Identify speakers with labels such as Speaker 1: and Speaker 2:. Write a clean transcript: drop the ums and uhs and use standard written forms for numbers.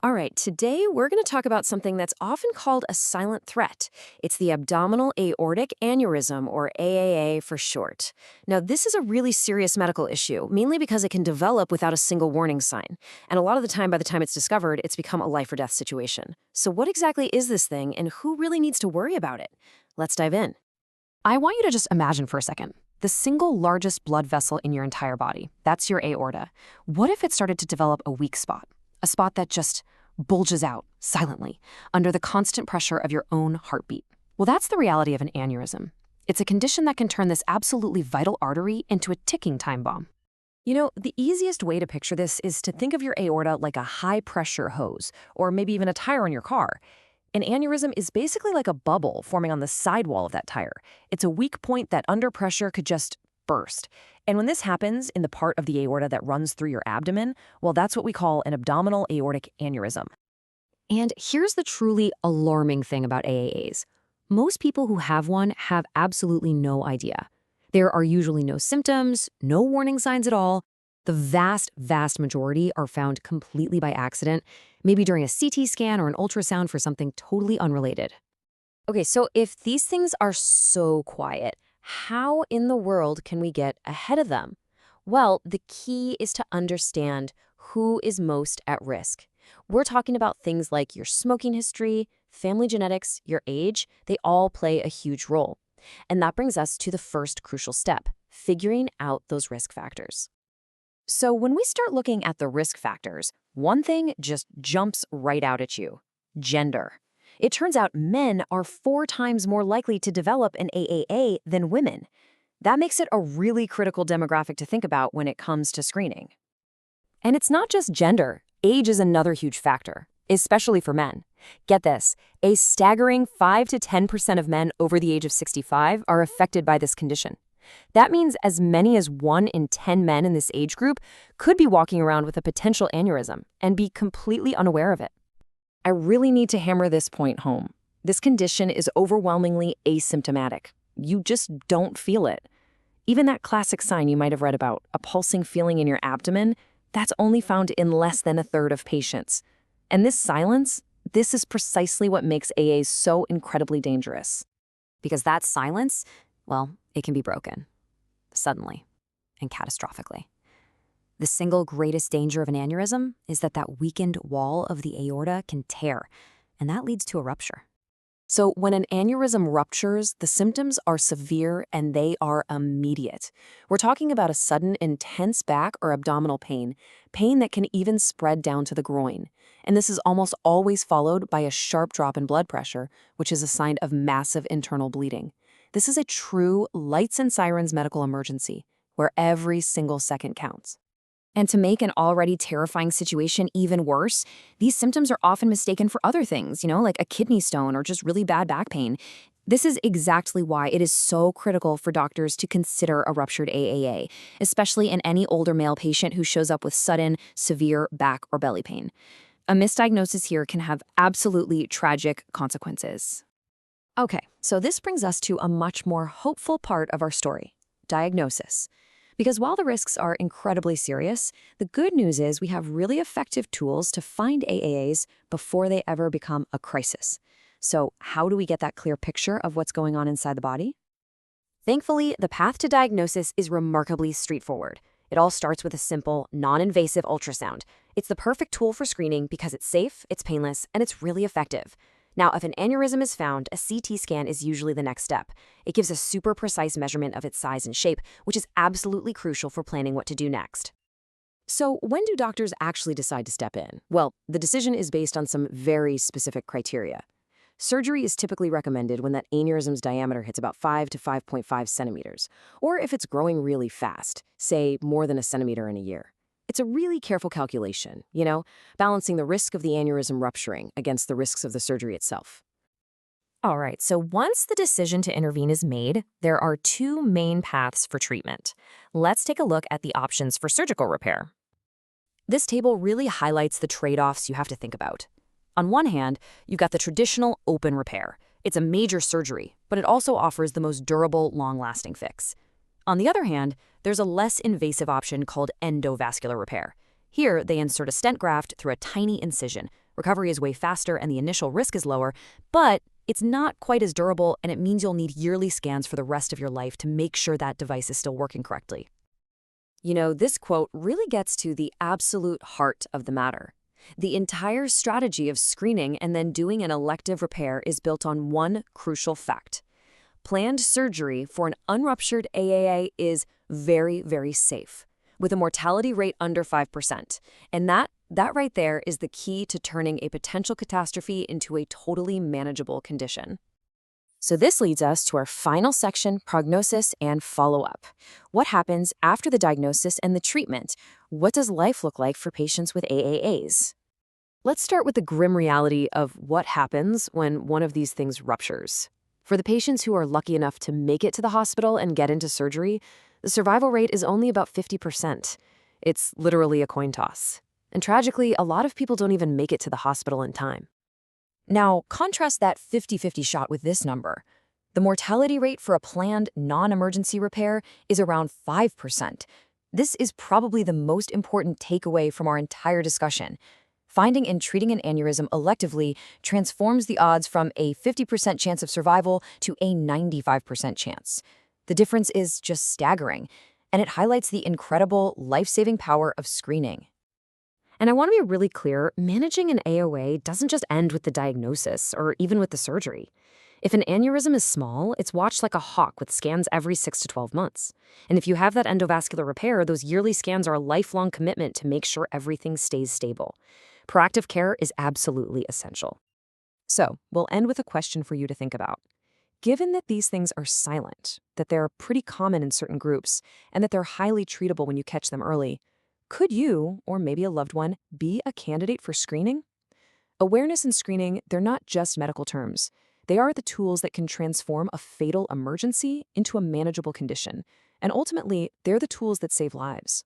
Speaker 1: All right, today we're going to talk about something that's often called a silent threat. It's the abdominal aortic aneurysm, or AAA for short. Now, this is a really serious medical issue, mainly because it can develop without a single warning sign. And a lot of the time, by the time it's discovered, it's become a life or death situation. So, what exactly is this thing, and who really needs to worry about it? Let's dive in.
Speaker 2: I want you to just imagine for a second the single largest blood vessel in your entire body. That's your aorta. What if it started to develop a weak spot? A spot that just bulges out silently under the constant pressure of your own heartbeat. Well, that's the reality of an aneurysm. It's a condition that can turn this absolutely vital artery into a ticking time bomb.
Speaker 1: You know, the easiest way to picture this is to think of your aorta like a high-pressure hose, or maybe even a tire on your car. An aneurysm is basically like a bubble forming on the sidewall of that tire. It's a weak point that under pressure could just burst. And when this happens in the part of the aorta that runs through your abdomen, well, that's what we call an abdominal aortic aneurysm.
Speaker 2: And here's the truly alarming thing about AAAs. Most people who have one have absolutely no idea. There are usually no symptoms, no warning signs at all. The vast majority are found completely by accident, maybe during a CT scan or an ultrasound for something totally unrelated.
Speaker 1: Okay, so if these things are so quiet, how in the world can we get ahead of them? Well, the key is to understand who is most at risk. We're talking about things like your smoking history, family genetics, your age. They all play a huge role. And that brings us to the first crucial step, figuring out those risk factors. So when we start looking at the risk factors, one thing just jumps right out at you: gender. It turns out men are 4 times more likely to develop an AAA than women. That makes it a really critical demographic to think about when it comes to screening. And it's not just gender. Age is another huge factor, especially for men. Get this, a staggering 5 to 10% of men over the age of 65 are affected by this condition. That means as many as 1 in 10 men in this age group could be walking around with a potential aneurysm and be completely unaware of it. I really need to hammer this point home. This condition is overwhelmingly asymptomatic. You just don't feel it. Even that classic sign you might have read about, a pulsing feeling in your abdomen, that's only found in less than a third of patients. And this silence, this is precisely what makes AAs so incredibly dangerous.
Speaker 2: Because that silence, well, it can be broken, suddenly and catastrophically. The single greatest danger of an aneurysm is that weakened wall of the aorta can tear, and that leads to a rupture.
Speaker 1: So when an aneurysm ruptures, the symptoms are severe and they are immediate. We're talking about a sudden, intense back or abdominal pain that can even spread down to the groin. And this is almost always followed by a sharp drop in blood pressure, which is a sign of massive internal bleeding. This is a true lights and sirens medical emergency, where every single second counts. And to make an already terrifying situation even worse, these symptoms are often mistaken for other things, like a kidney stone or just really bad back pain. This is exactly why it is so critical for doctors to consider a ruptured AAA, especially in any older male patient who shows up with sudden, severe back or belly pain. A misdiagnosis here can have absolutely tragic consequences. Okay, so this brings us to a much more hopeful part of our story: diagnosis. Because while the risks are incredibly serious, the good news is we have really effective tools to find AAAs before they ever become a crisis. So how do we get that clear picture of what's going on inside the body? Thankfully, the path to diagnosis is remarkably straightforward. It all starts with a simple, non-invasive ultrasound. It's the perfect tool for screening because it's safe, it's painless, and it's really effective. Now, if an aneurysm is found, a CT scan is usually the next step. It gives a super precise measurement of its size and shape, which is absolutely crucial for planning what to do next. So when do doctors actually decide to step in? Well, the decision is based on some very specific criteria. Surgery is typically recommended when that aneurysm's diameter hits about 5 to 5.5 centimeters, or if it's growing really fast, say more than a centimeter in a year. It's a really careful calculation, balancing the risk of the aneurysm rupturing against the risks of the surgery itself. All right, so once the decision to intervene is made, there are 2 main paths for treatment. Let's take a look at the options for surgical repair. This table really highlights the trade-offs you have to think about. On one hand, you've got the traditional open repair. It's a major surgery, but it also offers the most durable, long-lasting fix. On the other hand, there's a less invasive option called endovascular repair. Here, they insert a stent graft through a tiny incision,
Speaker 2: Recovery is way faster and the initial risk is lower, but it's not quite as durable, and it means you'll need yearly scans for the rest of your life to make sure that device is still working correctly.
Speaker 1: You know, this quote really gets to the absolute heart of the matter. The entire strategy of screening and then doing an elective repair is built on one crucial fact. Planned surgery for an unruptured AAA is very, very safe, with a mortality rate under 5%. And that right there is the key to turning a potential catastrophe into a totally manageable condition. So this leads us to our final section, prognosis and follow-up. What happens after the diagnosis and the treatment? What does life look like for patients with AAAs? Let's start with the grim reality of what happens when one of these things ruptures. For the patients who are lucky enough to make it to the hospital and get into surgery, the survival rate is only about 50%. It's literally a coin toss. And tragically, a lot of people don't even make it to the hospital in time. Now, contrast that 50-50 shot with this number. The mortality rate for a planned non-emergency repair is around 5%. This is probably the most important takeaway from our entire discussion. Finding and treating an aneurysm electively transforms the odds from a 50% chance of survival to a 95% chance. The difference is just staggering, and it highlights the incredible life-saving power of screening. And I want to be really clear, managing an AOA doesn't just end with the diagnosis or even with the surgery. If an aneurysm is small, it's watched like a hawk with scans every 6 to 12 months. And if you have that endovascular repair, those yearly scans are a lifelong commitment to make sure everything stays stable. Proactive care is absolutely essential. So, we'll end with a question for you to think about. Given that these things are silent, that they're pretty common in certain groups, and that they're highly treatable when you catch them early, could you, or maybe a loved one, be a candidate for screening? Awareness and screening, they're not just medical terms. They are the tools that can transform a fatal emergency into a manageable condition. And ultimately, they're the tools that save lives.